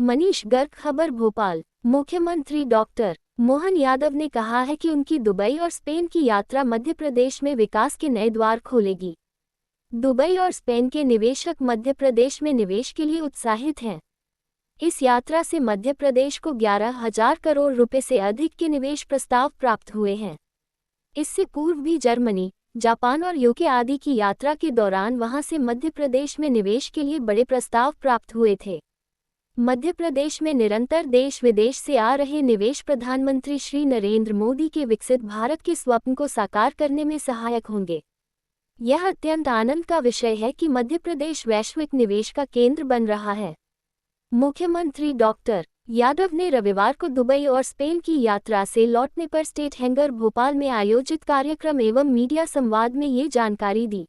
मनीष गर्ग, खबर भोपाल। मुख्यमंत्री डॉक्टर मोहन यादव ने कहा है कि उनकी दुबई और स्पेन की यात्रा मध्य प्रदेश में विकास के नए द्वार खोलेगी। दुबई और स्पेन के निवेशक मध्य प्रदेश में निवेश के लिए उत्साहित हैं। इस यात्रा से मध्य प्रदेश को 11,000 करोड़ रुपए से अधिक के निवेश प्रस्ताव प्राप्त हुए हैं। इससे पूर्व भी जर्मनी, जापान और यूके आदि की यात्रा के दौरान वहां से मध्य प्रदेश में निवेश के लिए बड़े प्रस्ताव प्राप्त हुए थे। मध्य प्रदेश में निरंतर देश विदेश से आ रहे निवेश प्रधानमंत्री श्री नरेंद्र मोदी के विकसित भारत के स्वप्न को साकार करने में सहायक होंगे। यह अत्यंत आनंद का विषय है कि मध्य प्रदेश वैश्विक निवेश का केंद्र बन रहा है। मुख्यमंत्री डॉक्टर यादव ने रविवार को दुबई और स्पेन की यात्रा से लौटने पर स्टेट हैंगर भोपाल में आयोजित कार्यक्रम एवं मीडिया संवाद में ये जानकारी दी।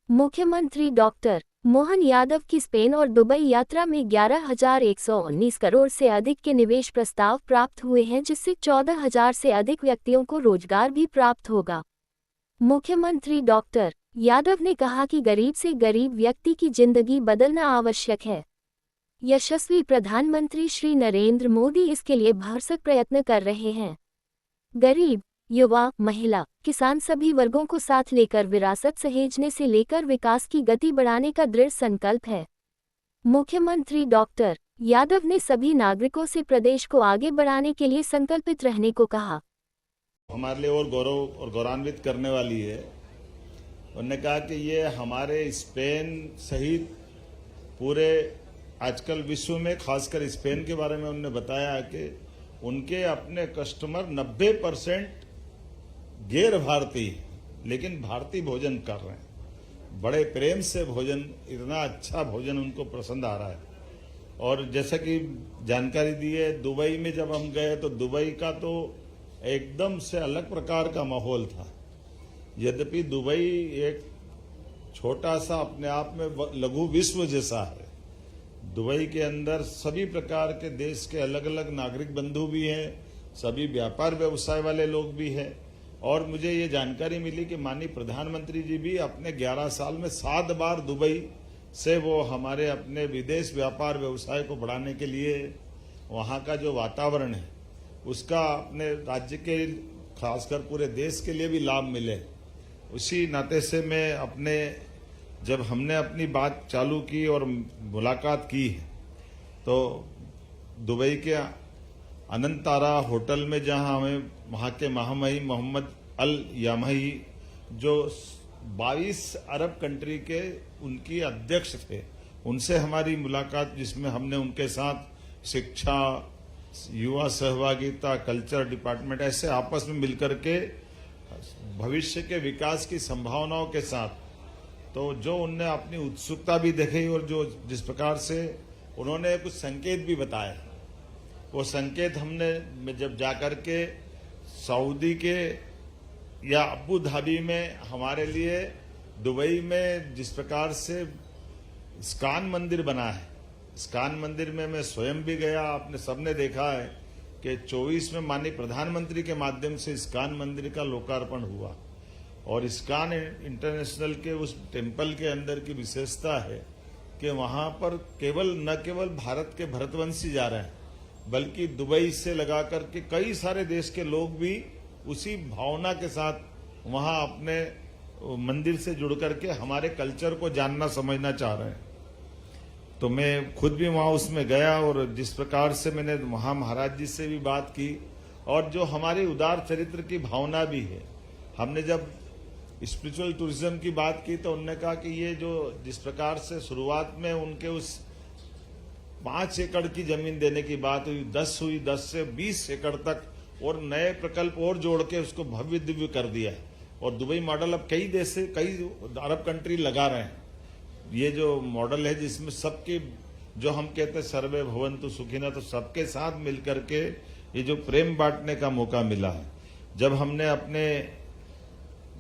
मुख्यमंत्री डॉक्टर मोहन यादव की स्पेन और दुबई यात्रा में 11,119 करोड़ से अधिक के निवेश प्रस्ताव प्राप्त हुए हैं, जिससे 14,000 से अधिक व्यक्तियों को रोजगार भी प्राप्त होगा। मुख्यमंत्री डॉक्टर यादव ने कहा कि गरीब से गरीब व्यक्ति की जिंदगी बदलना आवश्यक है। यशस्वी प्रधानमंत्री श्री नरेंद्र मोदी इसके लिए भरसक प्रयत्न कर रहे हैं। गरीब, युवा, महिला, किसान सभी वर्गों को साथ लेकर विरासत सहेजने से लेकर विकास की गति बढ़ाने का दृढ़ संकल्प है। मुख्यमंत्री डॉक्टर यादव ने सभी नागरिकों से प्रदेश को आगे बढ़ाने के लिए संकल्पित रहने को कहा। हमारे लिए और गौरव और गौरवान्वित करने वाली है। उन्होंने कहा कि ये हमारे स्पेन सहित पूरे आजकल विश्व में, खासकर स्पेन के बारे में उन्होंने बताया कि उनके अपने कस्टमर 90% गैर भारतीय लेकिन भारतीय भोजन कर रहे हैं। बड़े प्रेम से भोजन, इतना अच्छा भोजन उनको पसंद आ रहा है। और जैसा कि जानकारी दी है, दुबई में जब हम गए तो दुबई का तो एकदम से अलग प्रकार का माहौल था। यद्यपि दुबई एक छोटा सा अपने आप में लघु विश्व जैसा है। दुबई के अंदर सभी प्रकार के देश के अलग अलग नागरिक बंधु भी हैं, सभी व्यापार व्यवसाय वाले लोग भी हैं। और मुझे ये जानकारी मिली कि माननीय प्रधानमंत्री जी भी अपने 11 साल में 7 बार दुबई से वो हमारे अपने विदेश व्यापार व्यवसाय को बढ़ाने के लिए वहाँ का जो वातावरण है उसका अपने राज्य के, खासकर पूरे देश के लिए भी लाभ मिले, उसी नाते से मैं जब हमने अपनी बात चालू की और मुलाकात की तो दुबई के अनंत तारा होटल में, जहां हमें वहां के महामहिम मोहम्मद अल यामही जो 22 अरब कंट्री के उनकी अध्यक्ष थे, उनसे हमारी मुलाकात, जिसमें हमने उनके साथ शिक्षा, युवा सहभागिता, कल्चर डिपार्टमेंट ऐसे आपस में मिलकर के भविष्य के विकास की संभावनाओं के साथ, तो जो उनने अपनी उत्सुकता भी दिखाई और जो जिस प्रकार से उन्होंने कुछ संकेत भी बताए, वो संकेत हमने जब जाकर के सऊदी के या अबू धाबी में, हमारे लिए दुबई में जिस प्रकार से इस्कान मंदिर बना है, इस्कान मंदिर में मैं स्वयं भी गया। आपने सबने देखा है कि 24 में माननीय प्रधानमंत्री के माध्यम से इस्कान मंदिर का लोकार्पण हुआ। और इस्कान इंटरनेशनल के उस टेम्पल के अंदर की विशेषता है कि वहां पर न केवल भारत के भरतवंशी जा रहे हैं, बल्कि दुबई से लगा करके कई सारे देश के लोग भी उसी भावना के साथ वहां अपने मंदिर से जुड़ करके हमारे कल्चर को जानना समझना चाह रहे हैं। तो मैं खुद भी वहां उसमें गया और जिस प्रकार से मैंने वहां महाराज जी से भी बात की और जो हमारे उदार चरित्र की भावना भी है, हमने जब स्पिरिचुअल टूरिज्म की बात की तो उन्होंने कहा कि ये जो जिस प्रकार से शुरुआत में उनके उस 5 एकड़ की जमीन देने की बात हुई, 10 हुई, 10 से 20 एकड़ तक और नए प्रकल्प और जोड़ के उसको भव्य दिव्य कर दिया है। और दुबई मॉडल अब कई देश से, कई अरब कंट्री लगा रहे हैं। ये जो मॉडल है जिसमें सबके, जो हम कहते हैं सर्वे भवन्तु सुखिनः, तो सबके साथ मिलकर के ये जो प्रेम बांटने का मौका मिला है। जब हमने अपने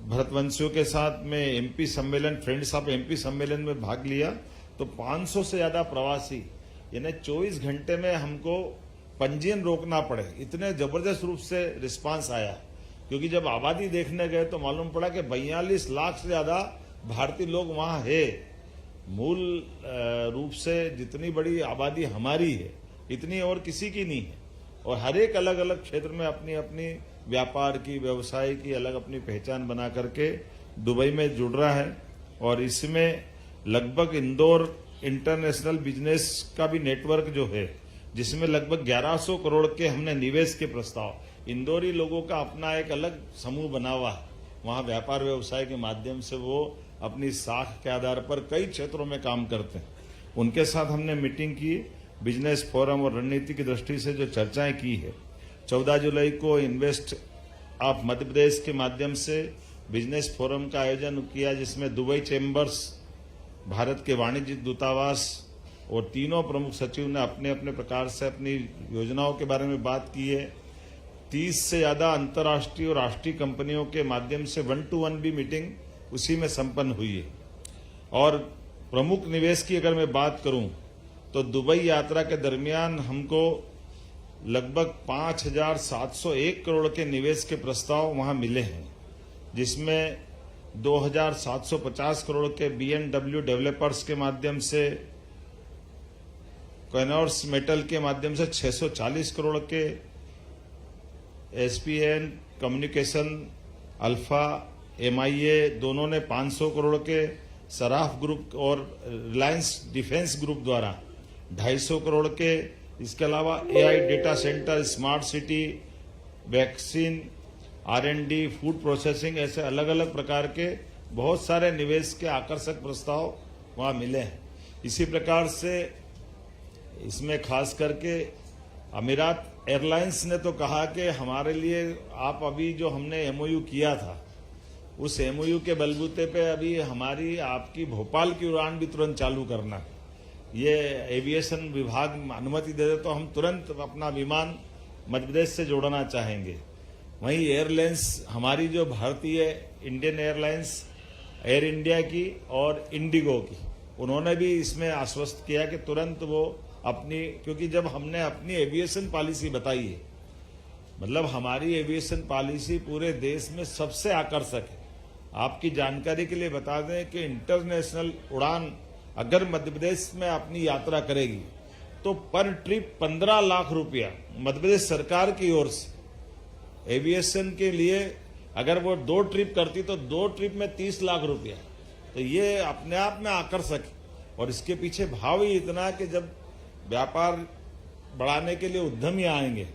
भरतवंशियों के साथ में एमपी सम्मेलन, फ्रेंड्स ऑफ एमपी सम्मेलन में भाग लिया तो 500 से ज्यादा प्रवासी, यानी 24 घंटे में हमको पंजीयन रोकना पड़े, इतने जबरदस्त रूप से रिस्पांस आया। क्योंकि जब आबादी देखने गए तो मालूम पड़ा कि 42 लाख से ज्यादा भारतीय लोग वहां है। मूल रूप से जितनी बड़ी आबादी हमारी है इतनी और किसी की नहीं है। और हर एक अलग अलग क्षेत्र में अपनी अपनी व्यापार की, व्यवसाय की अलग अपनी पहचान बना करके दुबई में जुड़ रहा है। और इसमें लगभग इंदौर इंटरनेशनल बिजनेस का भी नेटवर्क जो है, जिसमें लगभग 1100 करोड़ के हमने निवेश के प्रस्ताव, इंदौरी लोगों का अपना एक अलग समूह बना हुआ है। वहां व्यापार व्यवसाय के माध्यम से वो अपनी साख के आधार पर कई क्षेत्रों में काम करते हैं। उनके साथ हमने मीटिंग की, बिजनेस फोरम और रणनीति की दृष्टि से जो चर्चाएं की है। 14 जुलाई को इन्वेस्ट ऑफ मध्य प्रदेश के माध्यम से बिजनेस फोरम का आयोजन किया, जिसमें दुबई चैम्बर्स, भारत के वाणिज्यिक दूतावास और तीनों प्रमुख सचिव ने अपने अपने प्रकार से अपनी योजनाओं के बारे में बात की है। 30 से ज्यादा अंतर्राष्ट्रीय और राष्ट्रीय कंपनियों के माध्यम से 1-to-1 भी मीटिंग उसी में संपन्न हुई है। और प्रमुख निवेश की अगर मैं बात करूं तो दुबई यात्रा के दरमियान हमको लगभग 5,701 करोड़ के निवेश के प्रस्ताव वहां मिले हैं, जिसमें 2,750 करोड़ के BMW डेवलपर्स के माध्यम से, कॉनर्स मेटल के माध्यम से 640 करोड़ के, SPN कम्युनिकेशन, अल्फा, MIA दोनों ने 500 करोड़ के, सराफ ग्रुप और रिलायंस डिफेंस ग्रुप द्वारा 250 करोड़ के, इसके अलावा AI data centre, smart city, vaccine, R&D, food processing, ऐसे अलग अलग प्रकार के बहुत सारे निवेश के आकर्षक प्रस्ताव वहां मिले हैं। इसी प्रकार से इसमें खास करके अमीरात एयरलाइंस ने तो कहा कि हमारे लिए आप अभी जो हमने MOU किया था, उस MOU के बलबूते पे अभी हमारी आपकी भोपाल की उड़ान भी तुरंत चालू करना। ये एविएशन विभाग अनुमति दे दे तो हम तुरंत अपना विमान मध्य प्रदेश से जोड़ना चाहेंगे। वहीं एयरलाइंस हमारी जो भारतीय इंडियन एयरलाइंस, एयर इंडिया की और इंडिगो की, उन्होंने भी इसमें आश्वस्त किया कि तुरंत वो अपनी, क्योंकि जब हमने अपनी एविएशन पॉलिसी बताई है, मतलब हमारी एविएशन पॉलिसी पूरे देश में सबसे आकर्षक है। आपकी जानकारी के लिए बता दें कि इंटरनेशनल उड़ान अगर मध्य प्रदेश में अपनी यात्रा करेगी तो पर ट्रिप 15 लाख रुपया मध्य प्रदेश सरकार की ओर से एविएशन के लिए, अगर वो 2 ट्रिप करती तो 2 ट्रिप में 30 लाख रुपया। तो ये अपने आप में आकर्षक है। और इसके पीछे भाव ही इतना कि जब व्यापार बढ़ाने के लिए उद्यमी आएंगे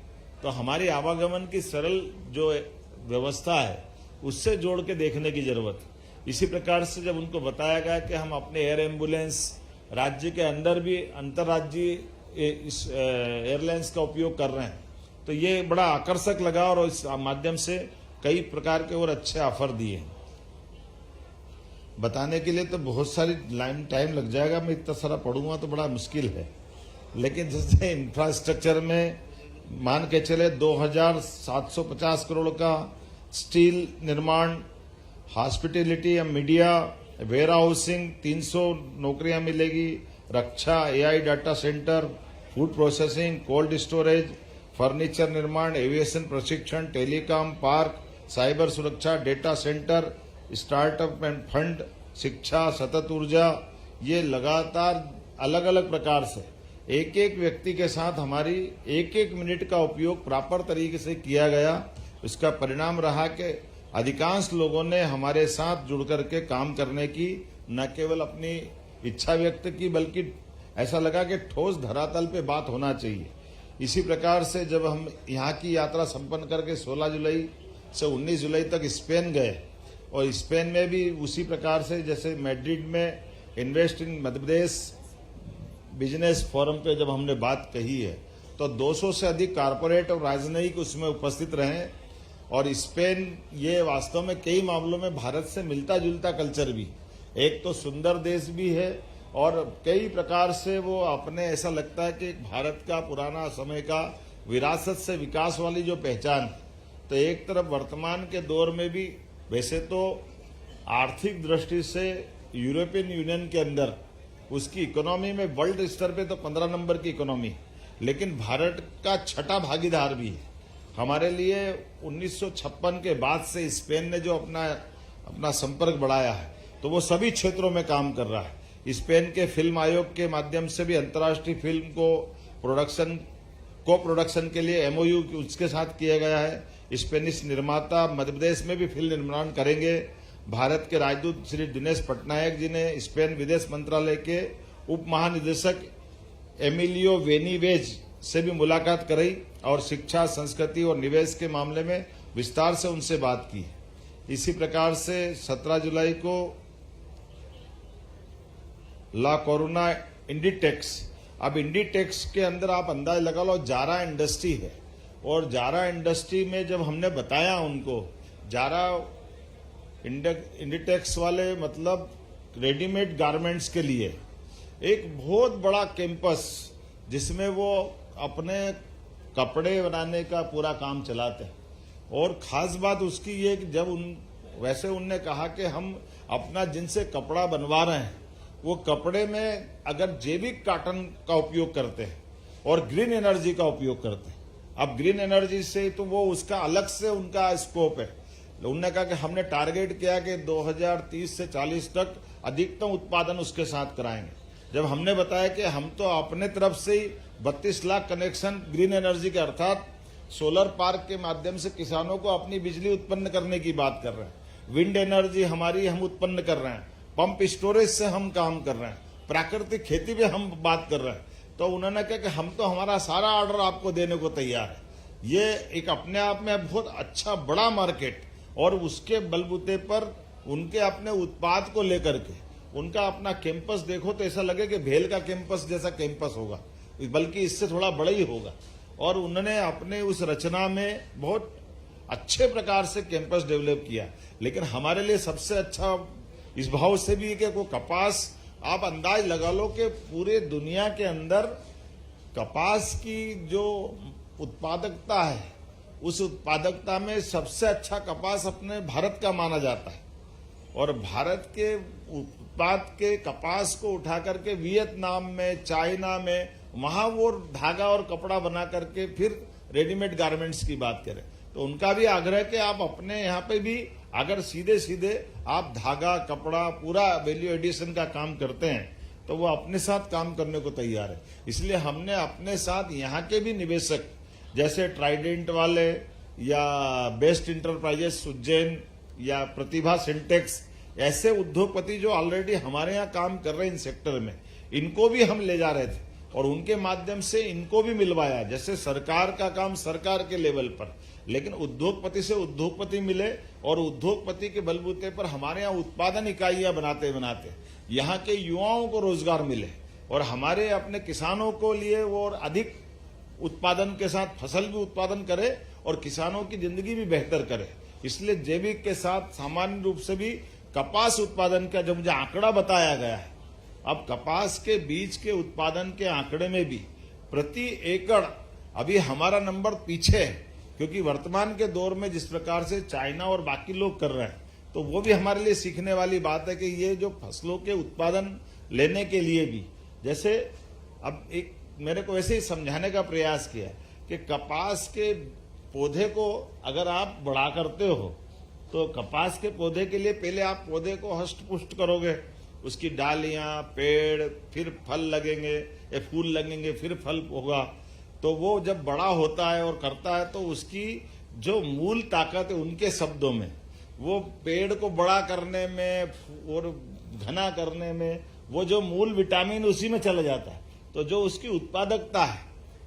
तो हमारी आवागमन की सरल जो व्यवस्था है उससे जोड़ के देखने की जरूरत है। इसी प्रकार से जब उनको बताया गया कि हम अपने एयर एम्बुलेंस राज्य के अंदर भी अंतर्राज्यीय इस एयरलाइंस का उपयोग कर रहे हैं, तो ये बड़ा आकर्षक लगा और इस माध्यम से कई प्रकार के और अच्छे ऑफर दिए हैं। बताने के लिए तो बहुत सारी टाइम लग जाएगा, मैं इतना सारा पढ़ूंगा तो बड़ा मुश्किल है। लेकिन जैसे इंफ्रास्ट्रक्चर में मान के चले 2,750 करोड़ का स्टील निर्माण, हॉस्पिटैलिटी या मीडिया, वेयर हाउसिंग, 300 नौकरियां मिलेगी, रक्षा, AI data centre, food processing, cold storage, furniture निर्माण, एविएशन प्रशिक्षण, टेलीकॉम, पार्क, साइबर सुरक्षा, data centre, startup end fund, शिक्षा, सतत ऊर्जा। ये लगातार अलग अलग प्रकार से एक एक व्यक्ति के साथ हमारी एक एक मिनट का उपयोग प्रॉपर तरीके से किया गया। इसका परिणाम रहा कि अधिकांश लोगों ने हमारे साथ जुड़ करके काम करने की न केवल अपनी इच्छा व्यक्त की, बल्कि ऐसा लगा कि ठोस धरातल पे बात होना चाहिए। इसी प्रकार से जब हम यहाँ की यात्रा संपन्न करके 16 जुलाई से 19 जुलाई तक स्पेन गए, और स्पेन में भी उसी प्रकार से जैसे मैड्रिड में invest in Madhya Pradesh business forum पे जब हमने बात कही है तो 200 से अधिक कारपोरेट और राजनयिक उसमें उपस्थित रहे। और स्पेन ये वास्तव में कई मामलों में भारत से मिलता जुलता कल्चर भी, एक तो सुंदर देश भी है और कई प्रकार से वो अपने, ऐसा लगता है कि भारत का पुराना समय का विरासत से विकास वाली जो पहचान। तो एक तरफ वर्तमान के दौर में भी वैसे तो आर्थिक दृष्टि से यूरोपियन यूनियन के अंदर उसकी इकोनॉमी में वर्ल्ड स्तर पे तो 15 नंबर की इकोनॉमी, लेकिन भारत का छठा भागीदार भी है। हमारे लिए 1956 के बाद से स्पेन ने जो अपना संपर्क बढ़ाया है तो वो सभी क्षेत्रों में काम कर रहा है। स्पेन के फिल्म आयोग के माध्यम से भी अंतर्राष्ट्रीय फिल्म को प्रोडक्शन को प्रोडक्शन के लिए एमओयू उसके साथ किया गया है। स्पेनिश निर्माता मध्य प्रदेश में भी फिल्म निर्माण करेंगे। भारत के राजदूत श्री दिनेश पटनायक जी ने स्पेन विदेश मंत्रालय के उप महानिदेशक एमिलियो वेनिवेज से भी मुलाकात करी और शिक्षा, संस्कृति और निवेश के मामले में विस्तार से उनसे बात की। इसी प्रकार से 17 जुलाई को ला कोरोना इंडीटेक्स, अब इंडीटेक्स के अंदर आप अंदाज लगा लो जारा इंडस्ट्री है, और जारा इंडस्ट्री में जब हमने बताया उनको, जारा इंडीटेक्स वाले मतलब रेडीमेड गारमेंट्स के लिए एक बहुत बड़ा कैंपस जिसमें वो अपने कपड़े बनाने का पूरा काम चलाते हैं। और खास बात उसकी ये कि जब वैसे उनने कहा कि हम अपना जिनसे कपड़ा बनवा रहे हैं वो कपड़े में अगर जैविक कॉटन का उपयोग करते हैं और ग्रीन एनर्जी का उपयोग करते हैं। अब ग्रीन एनर्जी से तो वो उसका अलग से उनका स्कोप है। उन्होंने कहा कि हमने टारगेट किया कि 2030 से 40 तक अधिकतम उत्पादन उसके साथ कराएंगे। जब हमने बताया कि हम तो अपने तरफ से ही 32 लाख कनेक्शन ग्रीन एनर्जी के अर्थात सोलर पार्क के माध्यम से किसानों को अपनी बिजली उत्पन्न करने की बात कर रहे हैं, विंड एनर्जी हमारी हम उत्पन्न कर रहे हैं, पंप स्टोरेज से हम काम कर रहे हैं, प्राकृतिक खेती पे हम बात कर रहे हैं। तो उन्होंने कहा कि हम तो हमारा सारा ऑर्डर आपको देने को तैयार है। ये एक अपने आप में बहुत अच्छा बड़ा मार्केट, और उसके बलबूते पर उनके अपने उत्पाद को लेकर के उनका अपना कैंपस देखो तो ऐसा लगे कि भेल का कैंपस जैसा कैंपस होगा, बल्कि इससे थोड़ा बड़ा ही होगा। और उन्होंने अपने उस रचना में बहुत अच्छे प्रकार से कैंपस डेवलप किया। लेकिन हमारे लिए सबसे अच्छा इस भाव से भी कि वो कपास, आप अंदाज लगा लो कि पूरे दुनिया के अंदर कपास की जो उत्पादकता है उस उत्पादकता में सबसे अच्छा कपास अपने भारत का माना जाता है। और भारत के उत्पाद के कपास को उठा करके वियतनाम में, चाइना में, वहां वो धागा और कपड़ा बना करके फिर रेडीमेड गारमेंट्स की बात करें तो उनका भी आग्रह कि आप अपने यहाँ पे भी अगर सीधे सीधे आप धागा, कपड़ा, पूरा वैल्यू एडिशन का काम करते हैं तो वो अपने साथ काम करने को तैयार है। इसलिए हमने अपने साथ यहाँ के भी निवेशक जैसे ट्राइडेंट वाले या बेस्ट इंटरप्राइजेस उज्जैन या प्रतिभा सिंटेक्स, ऐसे उद्योगपति जो ऑलरेडी हमारे यहाँ काम कर रहे हैं इन सेक्टर में, इनको भी हम ले जा रहे थे और उनके माध्यम से इनको भी मिलवाया। जैसे सरकार का काम सरकार के लेवल पर, लेकिन उद्योगपति से उद्योगपति मिले और उद्योगपति के बलबूते पर हमारे यहाँ उत्पादन इकाइयां बनाते बनाते यहाँ के युवाओं को रोजगार मिले और हमारे अपने किसानों को लिए वो और अधिक उत्पादन के साथ फसल भी उत्पादन करे और किसानों की जिंदगी भी बेहतर करे। इसलिए जैविक के साथ सामान्य रूप से भी कपास उत्पादन का जब मुझे आंकड़ा बताया गया है, अब कपास के बीज के उत्पादन के आंकड़े में भी प्रति एकड़ अभी हमारा नंबर पीछे है, क्योंकि वर्तमान के दौर में जिस प्रकार से चाइना और बाकी लोग कर रहे हैं तो वो भी हमारे लिए सीखने वाली बात है कि ये जो फसलों के उत्पादन लेने के लिए भी, जैसे अब एक मेरे को ऐसे ही समझाने का प्रयास किया कि कपास के पौधे को अगर आप बड़ा करते हो तो कपास के पौधे के लिए पहले आप पौधे को हष्ट पुष्ट करोगे, उसकी डालियां, पेड़, फिर फल लगेंगे या फूल लगेंगे, फिर फल होगा। तो वो जब बड़ा होता है और करता है तो उसकी जो मूल ताकत है, उनके शब्दों में, वो पेड़ को बड़ा करने में और घना करने में वो जो मूल विटामिन उसी में चला जाता है। तो जो उसकी उत्पादकता है,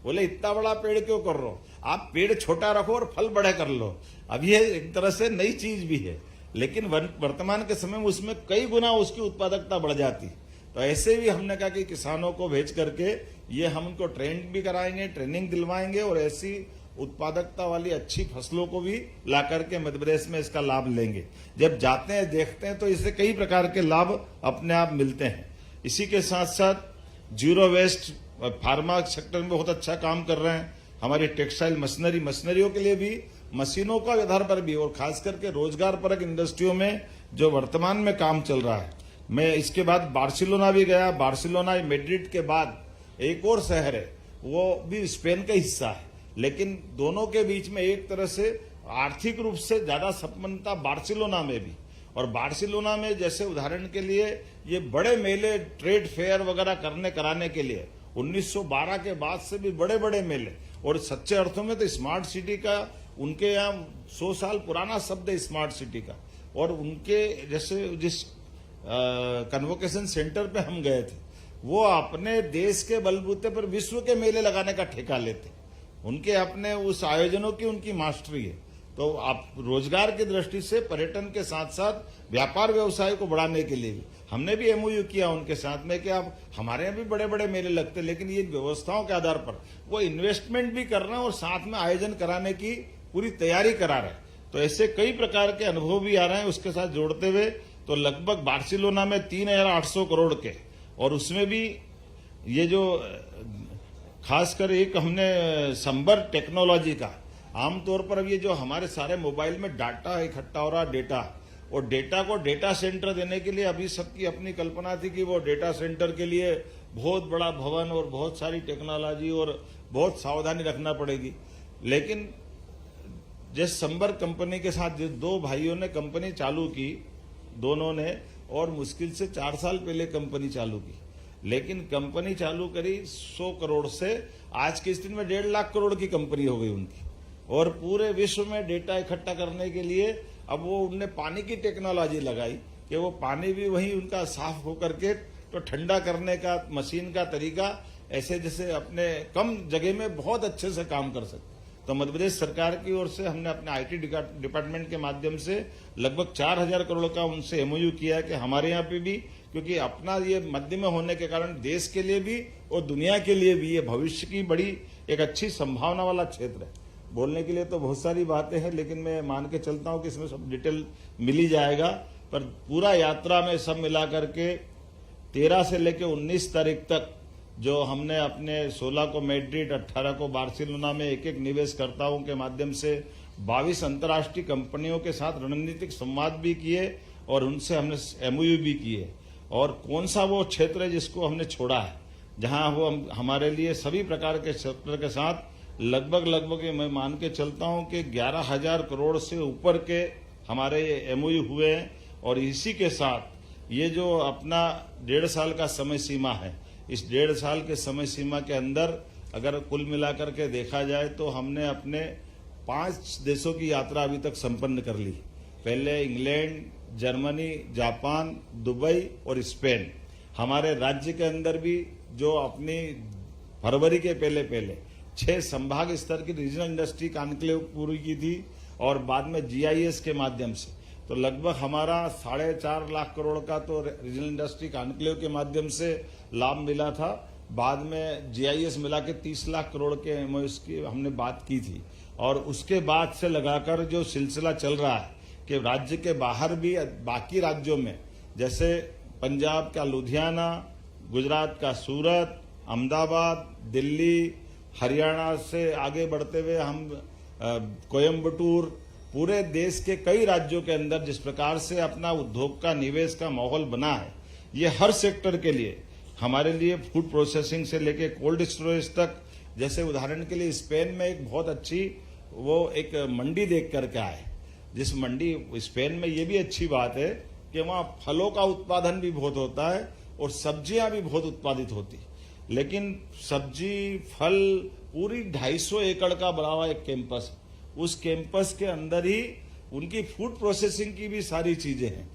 बोले इतना बड़ा पेड़ क्यों कर रहे हो, आप पेड़ छोटा रखो और फल बड़े कर लो। अब ये एक तरह से नई चीज भी है, लेकिन वर्तमान के समय में उसमें कई गुना उसकी उत्पादकता बढ़ जाती। तो ऐसे भी हमने कहा कि किसानों को भेज करके ये हम उनको ट्रेन भी कराएंगे, ट्रेनिंग दिलवाएंगे और ऐसी उत्पादकता वाली अच्छी फसलों को भी ला करके मध्य प्रदेश में इसका लाभ लेंगे। जब जाते हैं देखते हैं तो इससे कई प्रकार के लाभ अपने आप मिलते हैं। इसी के साथ साथ जीरो वेस्ट फार्मा सेक्टर में बहुत अच्छा काम कर रहे हैं। हमारी टेक्सटाइल मशीनरियों के लिए भी, मशीनों का आधार पर भी, और खास करके रोजगार परक इंडस्ट्रियों में जो वर्तमान में काम चल रहा है। मैं इसके बाद बार्सिलोना भी गया। बार्सिलोना मैड्रिड के बाद एक और शहर है, वो भी स्पेन का हिस्सा है, लेकिन दोनों के बीच में एक तरह से आर्थिक रूप से ज्यादा संपन्नता बार्सिलोना में भी। और बार्सिलोना में जैसे उदाहरण के लिए ये बड़े मेले, ट्रेड फेयर वगैरह कराने के लिए 1912 के बाद से भी बड़े बड़े मेले, और सच्चे अर्थों में तो स्मार्ट सिटी का उनके यहाँ 100 साल पुराना शब्द है स्मार्ट सिटी का। और उनके जैसे जिस कन्वोकेशन सेंटर पे हम गए थे, वो अपने देश के बलबूते पर विश्व के मेले लगाने का ठेका लेते। उनके अपने उस आयोजनों की उनकी मास्टरी है। तो आप रोजगार की दृष्टि से पर्यटन के साथ साथ व्यापार व्यवसाय को बढ़ाने के लिए भी हमने भी एमओयू किया उनके साथ में कि आप हमारे यहाँ भी बड़े बड़े मेले लगते, लेकिन ये व्यवस्थाओं के आधार पर वो इन्वेस्टमेंट भी कर रहे हैं और साथ में आयोजन कराने की पूरी तैयारी करा रहे हैं। तो ऐसे कई प्रकार के अनुभव भी आ रहे हैं। उसके साथ जोड़ते हुए तो लगभग बार्सिलोना में 3,800 करोड़ के, और उसमें भी ये जो खासकर एक हमने संबर टेक्नोलॉजी का, आमतौर पर अब ये जो हमारे सारे मोबाइल में डाटा इकट्ठा हो रहा डेटा, और डेटा को डेटा सेंटर देने के लिए अभी सबकी अपनी कल्पना थी कि वो डेटा सेंटर के लिए बहुत बड़ा भवन और बहुत सारी टेक्नोलॉजी और बहुत सावधानी रखना पड़ेगी। लेकिन जिस संबर कंपनी के साथ जिस दो भाइयों ने कंपनी चालू की, दोनों ने, और मुश्किल से 4 साल पहले कंपनी चालू की, लेकिन कंपनी चालू करी 100 करोड़ से आज की स्थिति में 1.5 लाख करोड़ की कंपनी हो गई उनकी। और पूरे विश्व में डेटा इकट्ठा करने के लिए अब वो उनने पानी की टेक्नोलॉजी लगाई कि वो पानी भी वहीं उनका साफ होकर के तो ठंडा करने का मशीन का तरीका ऐसे जैसे अपने कम जगह में बहुत अच्छे से काम कर सकते। तो मध्य प्रदेश सरकार की ओर से हमने अपने आईटी डिपार्टमेंट के माध्यम से लगभग 4,000 करोड़ का उनसे एमओयू किया कि हमारे यहाँ पे भी, क्योंकि अपना ये मध्य में होने के कारण देश के लिए भी और दुनिया के लिए भी ये भविष्य की बड़ी एक अच्छी संभावना वाला क्षेत्र है। बोलने के लिए तो बहुत सारी बातें हैं, लेकिन मैं मान के चलता हूं कि इसमें सब डिटेल मिल ही जाएगा। पर पूरा यात्रा में सब मिला करके 13 से लेकर 19 तारीख तक जो हमने अपने 16 को मैड्रिड, 18 को बार्सिलोना में एक एक निवेशकर्ताओं के माध्यम से 22 अंतर्राष्ट्रीय कंपनियों के साथ रणनीतिक संवाद भी किए और उनसे हमने एमओयू भी किए। और कौन सा वो क्षेत्र है जिसको हमने छोड़ा है, जहां वो हमारे लिए सभी प्रकार के सेक्टर के साथ लगभग मैं मान के चलता हूं कि 11,000 करोड़ से ऊपर के हमारे एमओयू हुए हैं। और इसी के साथ ये जो अपना 1.5 साल का समय सीमा है, इस 1.5 साल के समय सीमा के अंदर अगर कुल मिलाकर के देखा जाए तो हमने अपने 5 देशों की यात्रा अभी तक संपन्न कर ली। पहले इंग्लैंड, जर्मनी, जापान, दुबई और स्पेन। हमारे राज्य के अंदर भी जो अपनी फरवरी के पहले 6 संभाग स्तर की रीजनल इंडस्ट्री कॉन्क्लेव पूरी की थी, और बाद में जीआईएस के माध्यम से तो लगभग हमारा 4.5 लाख करोड़ का तो रीजनल इंडस्ट्री कॉन्क्लेव के माध्यम से लाभ मिला था। बाद में जीआईएस मिला के 30 लाख करोड़ के एमओएस की हमने बात की थी। और उसके बाद से लगाकर जो सिलसिला चल रहा है कि राज्य के बाहर भी बाकी राज्यों में, जैसे पंजाब का लुधियाना, गुजरात का सूरत, अहमदाबाद, दिल्ली, हरियाणा से आगे बढ़ते हुए हम कोयम्बटूर, पूरे देश के कई राज्यों के अंदर जिस प्रकार से अपना उद्योग का निवेश का माहौल बना है, ये हर सेक्टर के लिए हमारे लिए फूड प्रोसेसिंग से लेके कोल्ड स्टोरेज तक। जैसे उदाहरण के लिए स्पेन में एक बहुत अच्छी वो एक मंडी देख करके आए, जिस मंडी स्पेन में ये भी अच्छी बात है कि वहाँ फलों का उत्पादन भी बहुत होता है और सब्जियां भी बहुत उत्पादित होती। लेकिन सब्जी फल पूरी 250 एकड़ का बड़ा हुआ एक कैंपस, उस कैंपस के अंदर ही उनकी फूड प्रोसेसिंग की भी सारी चीजें हैं,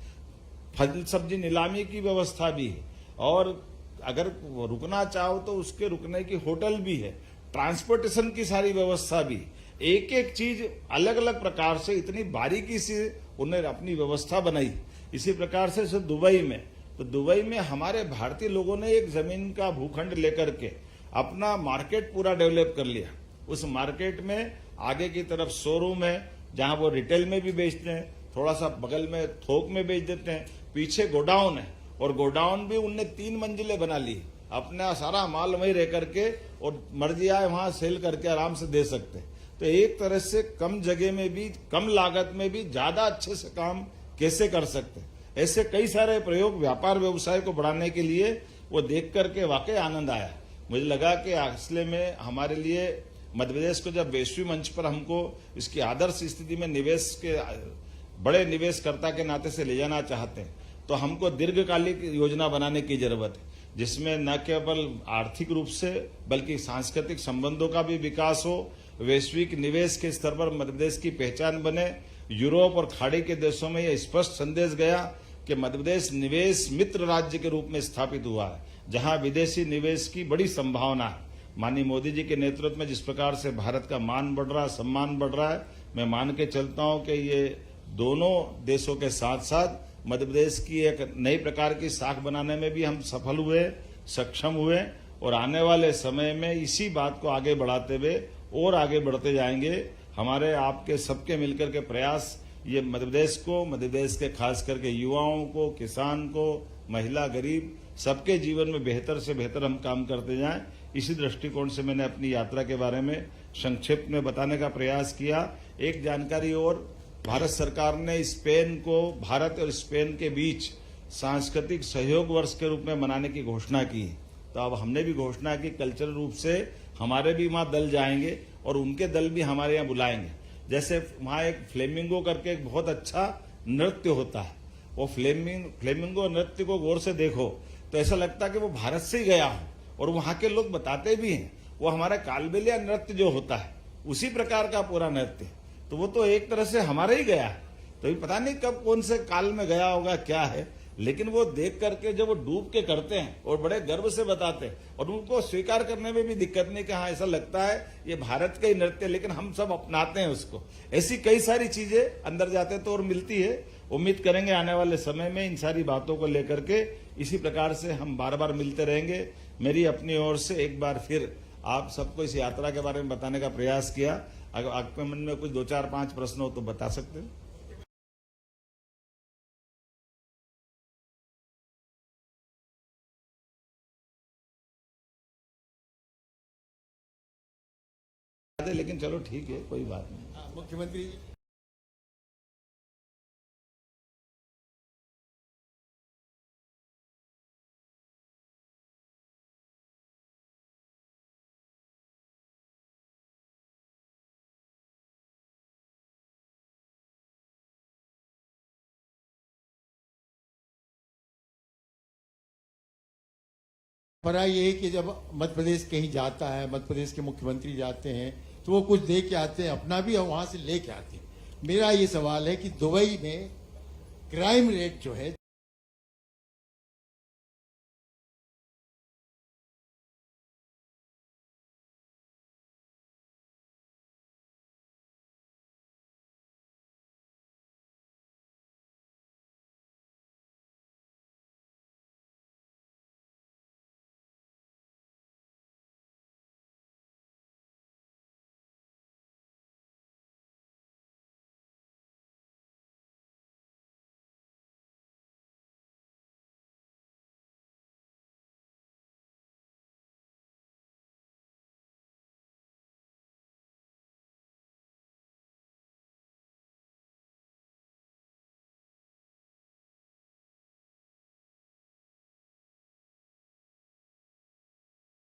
फल सब्जी नीलामी की व्यवस्था भी है, और अगर रुकना चाहो तो उसके रुकने की होटल भी है, ट्रांसपोर्टेशन की सारी व्यवस्था भी, एक एक चीज अलग अलग प्रकार से इतनी बारीकी से उन्होंने अपनी व्यवस्था बनाई। इसी प्रकार से दुबई में, तो दुबई में हमारे भारतीय लोगों ने एक जमीन का भूखंड लेकर के अपना मार्केट पूरा डेवलप कर लिया। उस मार्केट में आगे की तरफ शोरूम है जहां वो रिटेल में भी बेचते हैं, थोड़ा सा बगल में थोक में बेच देते हैं, पीछे गोडाउन है और गोडाउन भी उनने 3 मंजिलें बना ली, अपना सारा माल वहीं रह करके और मर्जी आए वहां सेल करके आराम से दे सकते हैं। तो एक तरह से कम जगह में भी कम लागत में भी ज्यादा अच्छे से काम कैसे कर सकते हैं, ऐसे कई सारे प्रयोग व्यापार व्यवसाय को बढ़ाने के लिए वो देख करके वाकई आनंद आया। मुझे लगा कि असले में हमारे लिए मध्य प्रदेश को जब वैश्विक मंच पर हमको इसकी आदर्श स्थिति में निवेश के बड़े निवेशकर्ता के नाते से ले जाना चाहते हैं तो हमको दीर्घकालिक योजना बनाने की जरूरत है। जिसमें न केवल आर्थिक रूप से बल्कि सांस्कृतिक संबंधों का भी विकास हो, वैश्विक निवेश के स्तर पर मध्य प्रदेश की पहचान बने। यूरोप और खाड़ी के देशों में यह स्पष्ट संदेश गया कि मध्य प्रदेश निवेश मित्र राज्य के रूप में स्थापित हुआ है, जहां विदेशी निवेश की बड़ी संभावना है। माननीय मोदी जी के नेतृत्व में जिस प्रकार से भारत का मान बढ़ रहा है, सम्मान बढ़ रहा है, मैं मान के चलता हूं कि ये दोनों देशों के साथ साथ मध्य प्रदेश की एक नई प्रकार की साख बनाने में भी हम सफल हुए, सक्षम हुए और आने वाले समय में इसी बात को आगे बढ़ाते हुए और आगे बढ़ते जाएंगे। हमारे आपके सबके मिलकर के प्रयास ये मध्य प्रदेश को, मध्य प्रदेश के खास करके युवाओं को, किसान को, महिला, गरीब सबके जीवन में बेहतर से बेहतर हम काम करते जाएं। इसी दृष्टिकोण से मैंने अपनी यात्रा के बारे में संक्षिप्त में बताने का प्रयास किया। एक जानकारी और, भारत सरकार ने स्पेन को, भारत और स्पेन के बीच सांस्कृतिक सहयोग वर्ष के रूप में मनाने की घोषणा की। तो अब हमने भी घोषणा की कल्चरल रूप से हमारे भी वहां दल जाएंगे और उनके दल भी हमारे यहाँ बुलाएंगे। जैसे वहां एक फ्लेमिंगो करके एक बहुत अच्छा नृत्य होता है, वो फ्लेमिंगो नृत्य को गौर से देखो तो ऐसा लगता है कि वो भारत से ही गया हो, और वहां के लोग बताते भी हैं वो हमारा कालबेलिया नृत्य जो होता है उसी प्रकार का पूरा नृत्य, तो वो तो एक तरह से हमारा ही गया है। तो ये पता नहीं कब कौन से काल में गया होगा, क्या है, लेकिन वो देख करके जब वो डूब के करते हैं और बड़े गर्व से बताते हैं और उनको स्वीकार करने में भी दिक्कत नहीं कि हाँ ऐसा लगता है ये भारत का ही नृत्य, लेकिन हम सब अपनाते हैं उसको। ऐसी कई सारी चीजें अंदर जाते तो और मिलती है। उम्मीद करेंगे आने वाले समय में इन सारी बातों को लेकर के इसी प्रकार से हम बार बार मिलते रहेंगे। मेरी अपनी ओर से एक बार फिर आप सबको इस यात्रा के बारे में बताने का प्रयास किया। अगर आपके मन में कुछ 2, 4, 5 प्रश्न हो तो बता सकते हैं। लेकिन चलो ठीक है, कोई बात नहीं। मुख्यमंत्री परा ये है कि जब मध्य प्रदेश कहीं जाता है, मध्य प्रदेश के मुख्यमंत्री जाते हैं तो वो कुछ दे के आते हैं, अपना भी और वहां से लेके आते हैं। मेरा ये सवाल है कि दुबई में क्राइम रेट जो है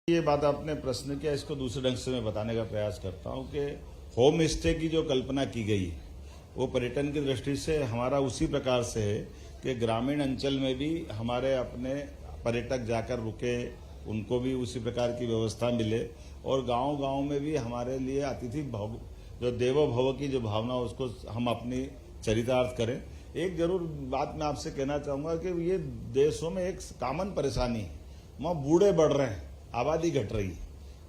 ये बात आपने प्रश्न किया, इसको दूसरे ढंग से मैं बताने का प्रयास करता हूं कि होम स्टे की जो कल्पना की गई है वो पर्यटन की दृष्टि से हमारा उसी प्रकार से है कि ग्रामीण अंचल में भी हमारे अपने पर्यटक जाकर रुके, उनको भी उसी प्रकार की व्यवस्था मिले और गांव-गांव में भी हमारे लिए अतिथि भव जो देवो भव की जो भावना उसको हम अपनी चरितार्थ करें। एक जरूर बात मैं आपसे कहना चाहूंगा कि ये देशों में एक कॉमन परेशानी है, वहाँ बूढ़े बढ़ रहे हैं, आबादी घट रही है,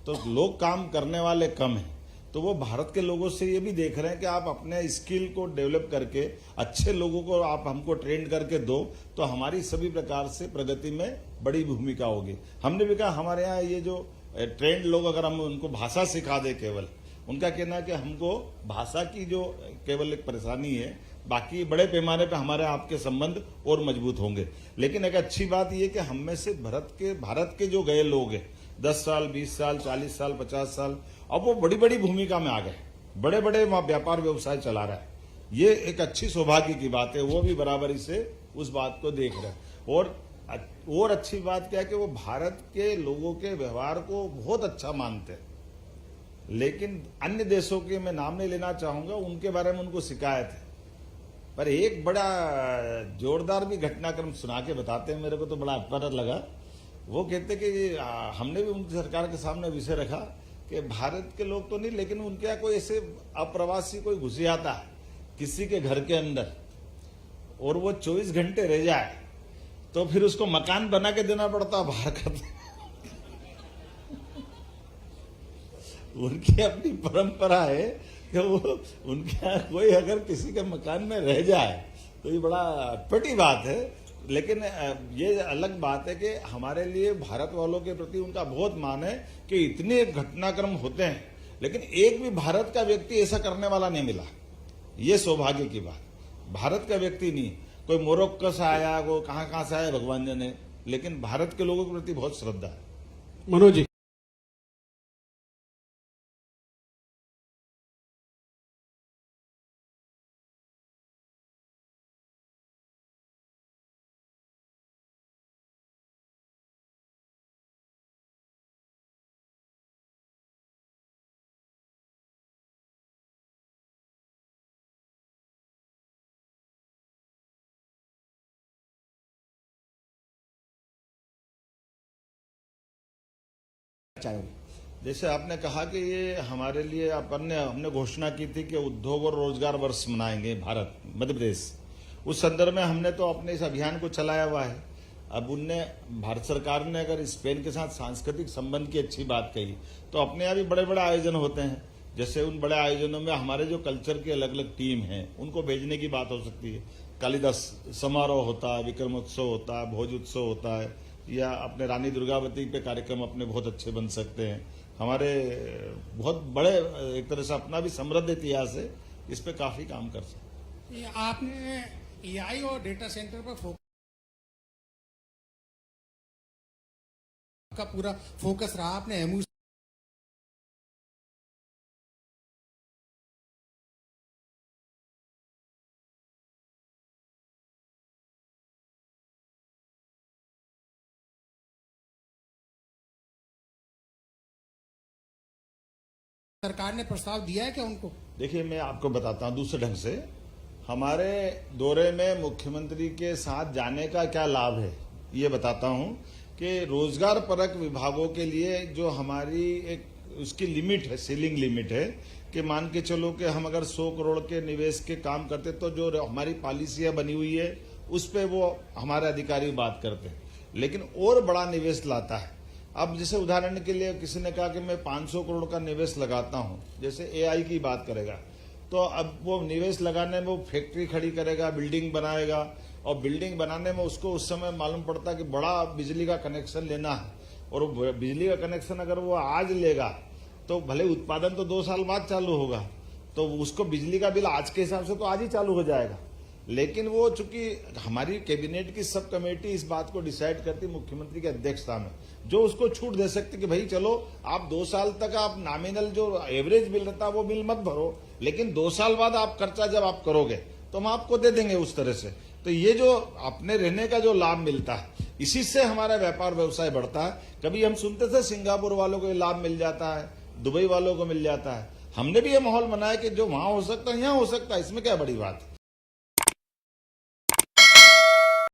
तो लोग काम करने वाले कम हैं। तो वो भारत के लोगों से ये भी देख रहे हैं कि आप अपने स्किल को डेवलप करके अच्छे लोगों को आप हमको ट्रेन करके दो तो हमारी सभी प्रकार से प्रगति में बड़ी भूमिका होगी। हमने भी कहा हमारे यहाँ ये जो ट्रेंड लोग अगर हम उनको भाषा सिखा दे, केवल उनका कहना है कि हमको भाषा की जो केवल एक परेशानी है, बाकी बड़े पैमाने पे हमारे आपके संबंध और मजबूत होंगे। लेकिन एक अच्छी बात यह कि हम में से भारत के जो गए लोग हैं 10 साल, 20 साल, 40 साल, 50 साल, अब वो बड़ी बड़ी भूमिका में आ गए, बड़े बड़े व्यापार व्यवसाय चला रहा है। ये एक अच्छी सौभाग्य की बात है, वो भी बराबरी से उस बात को देख रहे हैं। और अच्छी बात क्या है कि वो भारत के लोगों के व्यवहार को बहुत अच्छा मानते हैं। लेकिन अन्य देशों के मैं नाम नहीं लेना चाहूंगा, उनके बारे में उनको शिकायत है। पर एक बड़ा जोरदार भी घटनाक्रम सुना के बताते हैं, मेरे को तो बड़ा अटपटा लगा वो कहते कि हमने भी उनकी सरकार के सामने विषय रखा कि भारत के लोग तो नहीं, लेकिन उनके यहाँ कोई ऐसे अप्रवासी कोई घुस आता है किसी के घर के अंदर और वो 24 घंटे रह जाए तो फिर उसको मकान बना के देना पड़ता बाहर का। उनकी अपनी परंपरा है कि वो उनके यहाँ कोई अगर किसी के मकान में रह जाए तो ये बड़ा अटपटी बात है। लेकिन ये अलग बात है कि हमारे लिए भारत वालों के प्रति उनका बहुत मान है कि इतने घटनाक्रम होते हैं, लेकिन एक भी भारत का व्यक्ति ऐसा करने वाला नहीं मिला। ये सौभाग्य की बात, भारत का व्यक्ति नहीं, कोई मोरक्को से आया, वो कहाँ से आया भगवान जाने, लेकिन भारत के लोगों के प्रति बहुत श्रद्धा है। मनोज जी, जैसे आपने कहा कि ये हमारे लिए हमने घोषणा की थी कि उद्योग और रोजगार वर्ष मनाएंगे भारत मध्य प्रदेश। उस संदर्भ में हमने तो अपने इस अभियान को चलाया हुआ है। अब उनने भारत सरकार ने अगर स्पेन के साथ सांस्कृतिक संबंध की अच्छी बात कही तो अपने यहाँ भी बड़े बड़े आयोजन होते हैं। जैसे उन बड़े आयोजनों में हमारे जो कल्चर की अलग अलग टीम है उनको भेजने की बात हो सकती है। कालिदास समारोह होता है, विक्रमोत्सव होता है, भोज उत्सव होता है, या अपने रानी दुर्गावती पे कार्यक्रम अपने बहुत अच्छे बन सकते हैं। हमारे बहुत बड़े एक तरह से अपना भी समृद्ध इतिहास है, इस पे काफी काम कर सकते हैं। आपने एआई और डेटा सेंटर पर का पूरा फोकस रहा। आपने एमयू सरकार ने प्रस्ताव दिया है क्या उनको? देखिए, मैं आपको बताता हूँ दूसरे ढंग से। हमारे दौरे में मुख्यमंत्री के साथ जाने का क्या लाभ है ये बताता हूँ कि रोजगार परक विभागों के लिए जो हमारी एक उसकी लिमिट है, सीलिंग लिमिट है कि मान के चलो कि हम अगर 100 करोड़ के निवेश के काम करते तो जो हमारी पॉलिसियां बनी हुई है उस पे वो हमारे अधिकारी बात करते हैं, लेकिन और बड़ा निवेश लाता है। अब जैसे उदाहरण के लिए किसी ने कहा कि मैं 500 करोड़ का निवेश लगाता हूं, जैसे एआई की बात करेगा तो अब वो निवेश लगाने में वो फैक्ट्री खड़ी करेगा, बिल्डिंग बनाएगा, और बिल्डिंग बनाने में उसको उस समय मालूम पड़ता है कि बड़ा बिजली का कनेक्शन लेना है, और वो बिजली का कनेक्शन अगर वो आज लेगा तो भले उत्पादन तो 2 साल बाद चालू होगा, तो उसको बिजली का बिल आज के हिसाब से तो आज ही चालू हो जाएगा। लेकिन वो चूंकि हमारी कैबिनेट की सब कमेटी इस बात को डिसाइड करती मुख्यमंत्री की अध्यक्षता में, जो उसको छूट दे सकती कि भाई चलो आप 2 साल तक आप नॉमिनल जो एवरेज बिल रहता है वो बिल मत भरो, लेकिन 2 साल बाद आप खर्चा जब आप करोगे तो हम आपको दे देंगे उस तरह से। तो ये जो अपने रहने का जो लाभ मिलता है, इसी से हमारा व्यापार व्यवसाय बढ़ता है। कभी हम सुनते थे सिंगापुर वालों को लाभ मिल जाता है, दुबई वालों को मिल जाता है। हमने भी ये माहौल बनाया कि जो वहां हो सकता है यहाँ हो सकता है, इसमें क्या बड़ी बात है।